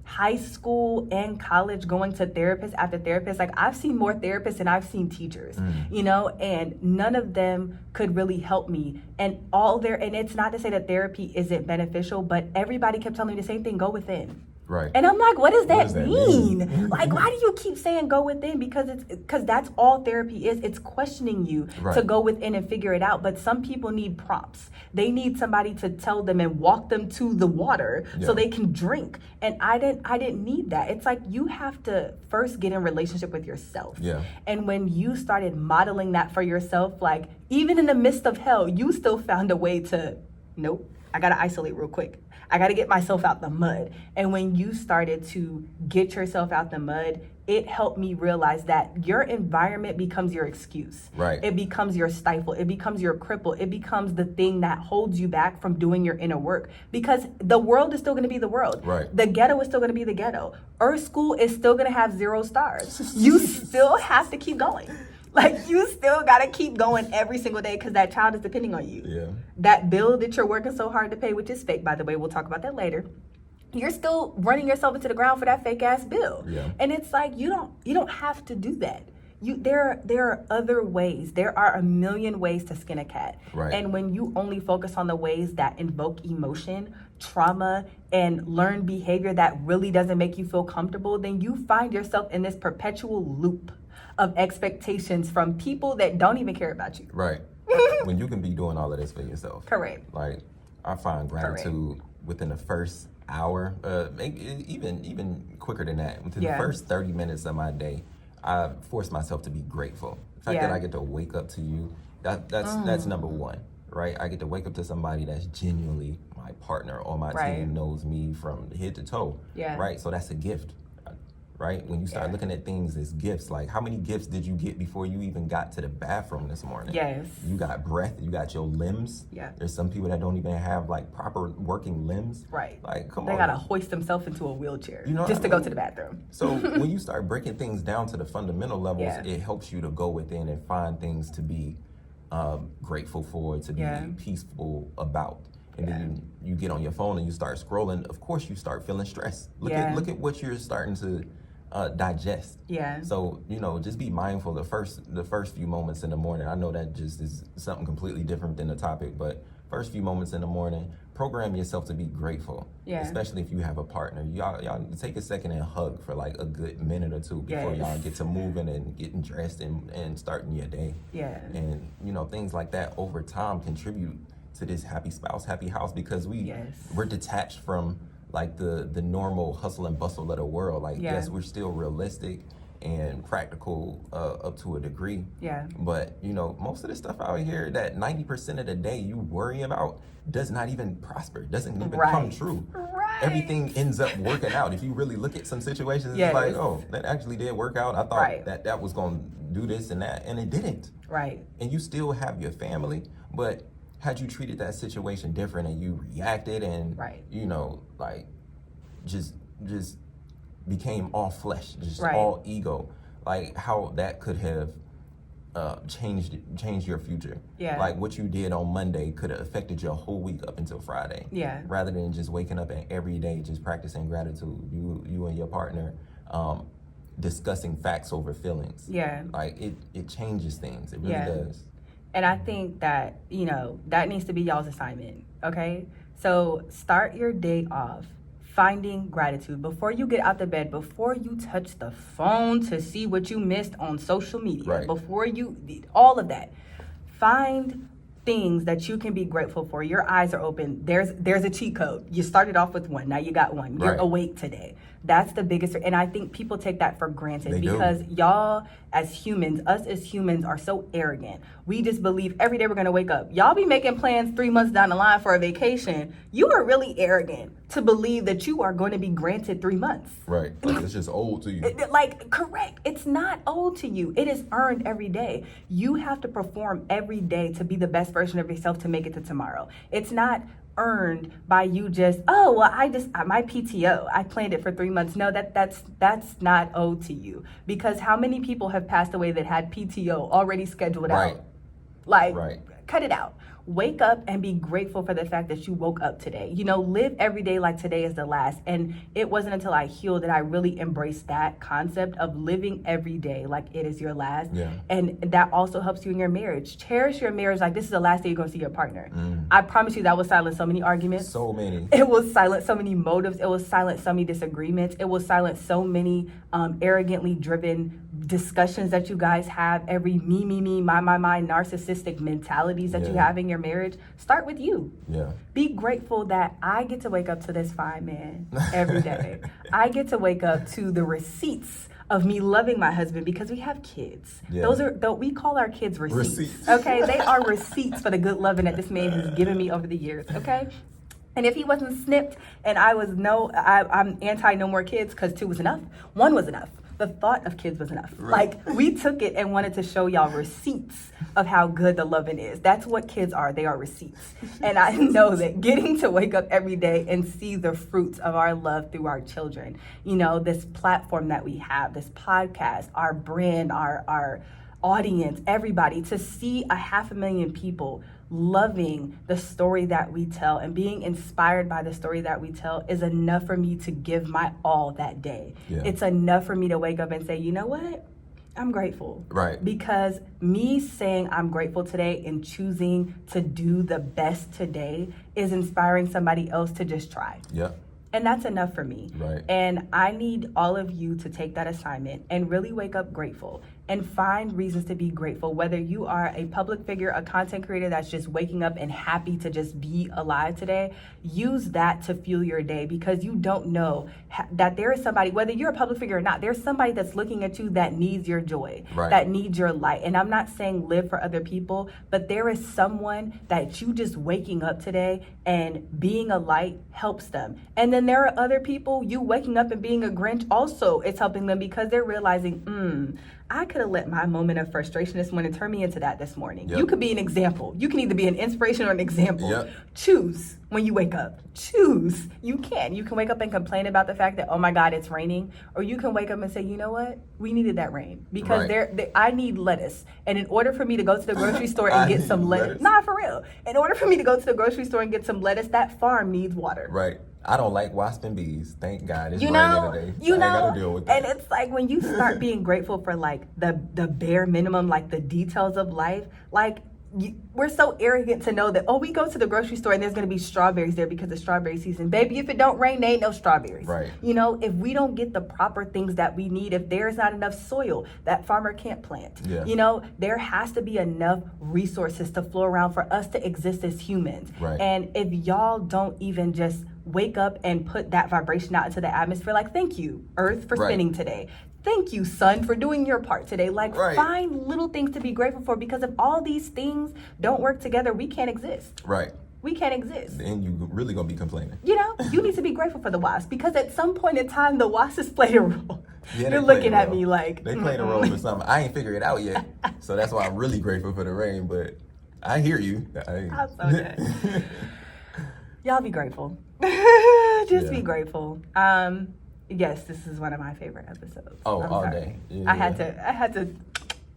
high school and college going to therapist after therapist. Like, I've seen more therapists than I've seen teachers, you know, and none of them could really help me. And and it's not to say that therapy isn't beneficial, but everybody kept telling me the same thing, go within. Right. And I'm like, what does that mean? Like, why do you keep saying go within? Because that's all therapy is. It's questioning you to go within and figure it out. But some people need prompts. They need somebody to tell them and walk them to the water so they can drink. And I didn't need that. It's like, you have to first get in relationship with yourself. Yeah. And when you started modeling that for yourself, like, even in the midst of hell, you still found a way to, nope, I gotta isolate real quick. I got to get myself out the mud. And when you started to get yourself out the mud, it helped me realize that your environment becomes your excuse. Right. It becomes your stifle. It becomes your cripple. It becomes the thing that holds you back from doing your inner work. Because the world is still going to be the world. Right. The ghetto is still going to be the ghetto. Earth school is still going to have 0 stars. You still have to keep going. Like, you still got to keep going every single day because that child is depending on you. Yeah. That bill that you're working so hard to pay, which is fake, by the way, we'll talk about that later. You're still running yourself into the ground for that fake ass bill. Yeah. And it's like, you don't have to do that. There are other ways. There are a million ways to skin a cat. Right. And when you only focus on the ways that invoke emotion, trauma, and learned behavior that really doesn't make you feel comfortable, then you find yourself in this perpetual loop of expectations from people that don't even care about you. Right. When you can be doing all of this for yourself. Correct. Like, I find gratitude within the first hour, even quicker than that. Within the first 30 minutes of my day, I force myself to be grateful. The fact that I get to wake up to you, that's number one, right? I get to wake up to somebody that's genuinely my partner or my team, knows me from head to toe, right? So that's a gift. Right? When you start looking at things as gifts, like, how many gifts did you get before you even got to the bathroom this morning? Yes. You got breath, you got your limbs. Yeah. There's some people that don't even have, like, proper working limbs. Right. Like, come on. They gotta hoist themselves into a wheelchair Just to go to the bathroom. So when you start breaking things down to the fundamental levels, it helps you to go within and find things to be grateful for, to be peaceful about. And then you get on your phone and you start scrolling. Of course, you start feeling stressed. Look at what you're starting to digest. Yeah. So, just be mindful the first few moments in the morning. I know that just is something completely different than the topic, but first few moments in the morning, program yourself to be grateful. Yeah. Especially if you have a partner. Y'all take a second and hug for like a good minute or two before y'all get to moving and getting dressed and starting your day. Yeah. And things like that over time contribute to this happy spouse, happy house, because we're detached from like the normal hustle and bustle of the world. Like, yes, we're still realistic and practical up to a degree. Yeah. But, you know, most of the stuff out here that 90% of the day you worry about does not even prosper, doesn't even come true. Right. Everything ends up working out. If you really look at some situations, it's like, oh, that actually did work out. I thought that was going to do this and that, and it didn't. Right. And you still have your family, but had you treated that situation different and you reacted and, you know, like just became all flesh, just all ego, like how that could have changed your future. Yeah. Like what you did on Monday could have affected your whole week up until Friday. Yeah. Rather than just waking up and every day just practicing gratitude, you and your partner discussing facts over feelings. Yeah. Like it changes things. It really does. And I think that, you know, that needs to be y'all's assignment, okay? So start your day off finding gratitude before you get out the bed, before you touch the phone to see what you missed on social media, before you, all of that. Find things that you can be grateful for. Your eyes are open. There's a cheat code. You started off with one. Now you got one. You're awake today. That's the biggest. And I think people take that for granted because y'all as humans, us as humans are so arrogant. We just believe every day we're going to wake up. Y'all be making plans 3 months down the line for a vacation. You are really arrogant to believe that you are going to be granted 3 months. Right. Like it's just old to you. Like, correct. It's not old to you. It is earned every day. You have to perform every day to be the best version of yourself to make it to tomorrow. It's not earned by you just, oh, well, my PTO, I planned it for 3 months. No, that's not owed to you, because how many people have passed away that had PTO already scheduled out? Like, cut it out. Wake up and be grateful for the fact that you woke up today. You know, live every day like today is the last. And it wasn't until I healed that I really embraced that concept of living every day like it is your last. Yeah. And that also helps you in your marriage. Cherish your marriage like this is the last day you're going to see your partner. I promise you that will silence so many arguments. So many. It will silence so many motives. It will silence so many disagreements. It will silence so many arrogantly driven discussions that you guys have, every me, my, narcissistic mentalities that you have in your marriage. Start with you. Yeah. Be grateful that I get to wake up to this fine man every day. I get to wake up to the receipts of me loving my husband because we have kids. Yeah. We call our kids receipts. Okay? They are receipts for the good loving that this man has given me over the years. Okay? And if he wasn't snipped and I'm anti no more kids because 2 was enough, 1 was enough. The thought of kids was enough. Like, we took it and wanted to show y'all receipts of how good the loving is. That's what kids are. They are receipts. And I know that getting to wake up every day and see the fruits of our love through our children, you know, this platform that we have, this podcast, our brand, our audience, everybody, to see 500,000 people loving the story that we tell and being inspired by the story that we tell is enough for me to give my all that day. Yeah. It's enough for me to wake up and say, you know what? I'm grateful. Right. Because me saying I'm grateful today and choosing to do the best today is inspiring somebody else to just try. Yeah. And that's enough for me. Right. And I need all of you to take that assignment and really wake up grateful and find reasons to be grateful. Whether you are a public figure, a content creator that's just waking up and happy to just be alive today, use that to fuel your day, because you don't know that there is somebody, whether you're a public figure or not, there's somebody that's looking at you that needs your joy, that needs your light. And I'm not saying live for other people, but there is someone that you just waking up today and being a light helps them. And then there are other people, you waking up and being a Grinch also, it's helping them because they're realizing, I could have let my moment of frustration this morning turn me into that this morning. Yep. You could be an example. You can either be an inspiration or an example. Yep. Choose when you wake up. Choose. You can. You can wake up and complain about the fact that, oh my God, it's raining. Or you can wake up and say, you know what? We needed that rain. Because I need lettuce. And in order for me to go to the grocery store and get some lettuce. Nah, for real. In order for me to go to the grocery store and get some lettuce, that farm needs water. Right. I don't like wasp and bees. Thank God it's raining today. You know, I ain't gotta deal with that. And it's like when you start being grateful for like the bare minimum, like the details of life, like we're so arrogant to know that, oh, we go to the grocery store and there's going to be strawberries there because it's strawberry season. Baby, if it don't rain, there ain't no strawberries. Right. You know, if we don't get the proper things that we need, if there's not enough soil, that farmer can't plant. Yeah. You know, there has to be enough resources to flow around for us to exist as humans. Right. And if y'all don't even just wake up and put that vibration out into the atmosphere, like, thank you, Earth, for spinning today. Thank you, sun, for doing your part today. Like, find little things to be grateful for, because if all these things don't work together, we can't exist. Right. We can't exist. Then you really gonna be complaining. You know, you need to be grateful for the wasp, because at some point in time, the wasp has played a role. Yeah, you're looking at me like they played a role or something. I ain't figured it out yet, so that's why I'm really grateful for the rain. But I hear you. I'm so dead. Y'all be grateful. Just be grateful. Yes, this is one of my favorite episodes. Oh, all day. Yeah. I had to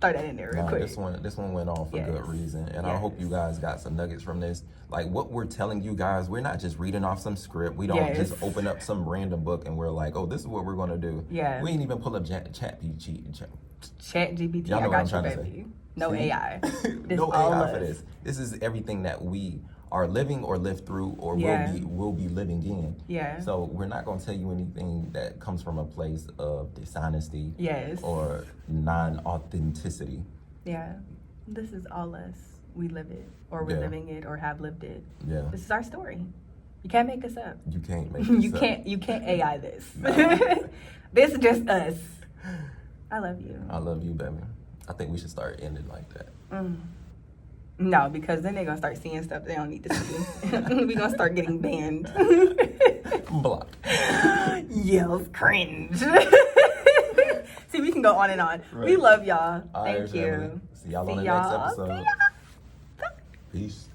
throw that in there real quick. This one went on for good reason, and I hope you guys got some nuggets from this. Like, what we're telling you guys, we're not just reading off some script. We don't just open up some random book and we're like, oh, this is what we're gonna do. Yeah. We ain't even pull up Chat GPT. Y'all know what I'm trying to say. No AI. No AI for this. This is everything that we are living or lived through or will be living in. Yeah. So we're not going to tell you anything that comes from a place of dishonesty or non-authenticity. Yeah. This is all us. We live it, or we're living it, or have lived it. Yeah. This is our story. You can't make us up. You can't make us up. You can't AI this. No. This is just us. I love you. I love you, baby. I think we should start ending like that. No, because then they're going to start seeing stuff they don't need to see. We're going to start getting banned. Blocked. Yells cringe. See, we can go on and on. Right. We love y'all. Thank you. See y'all on the next episode. Peace.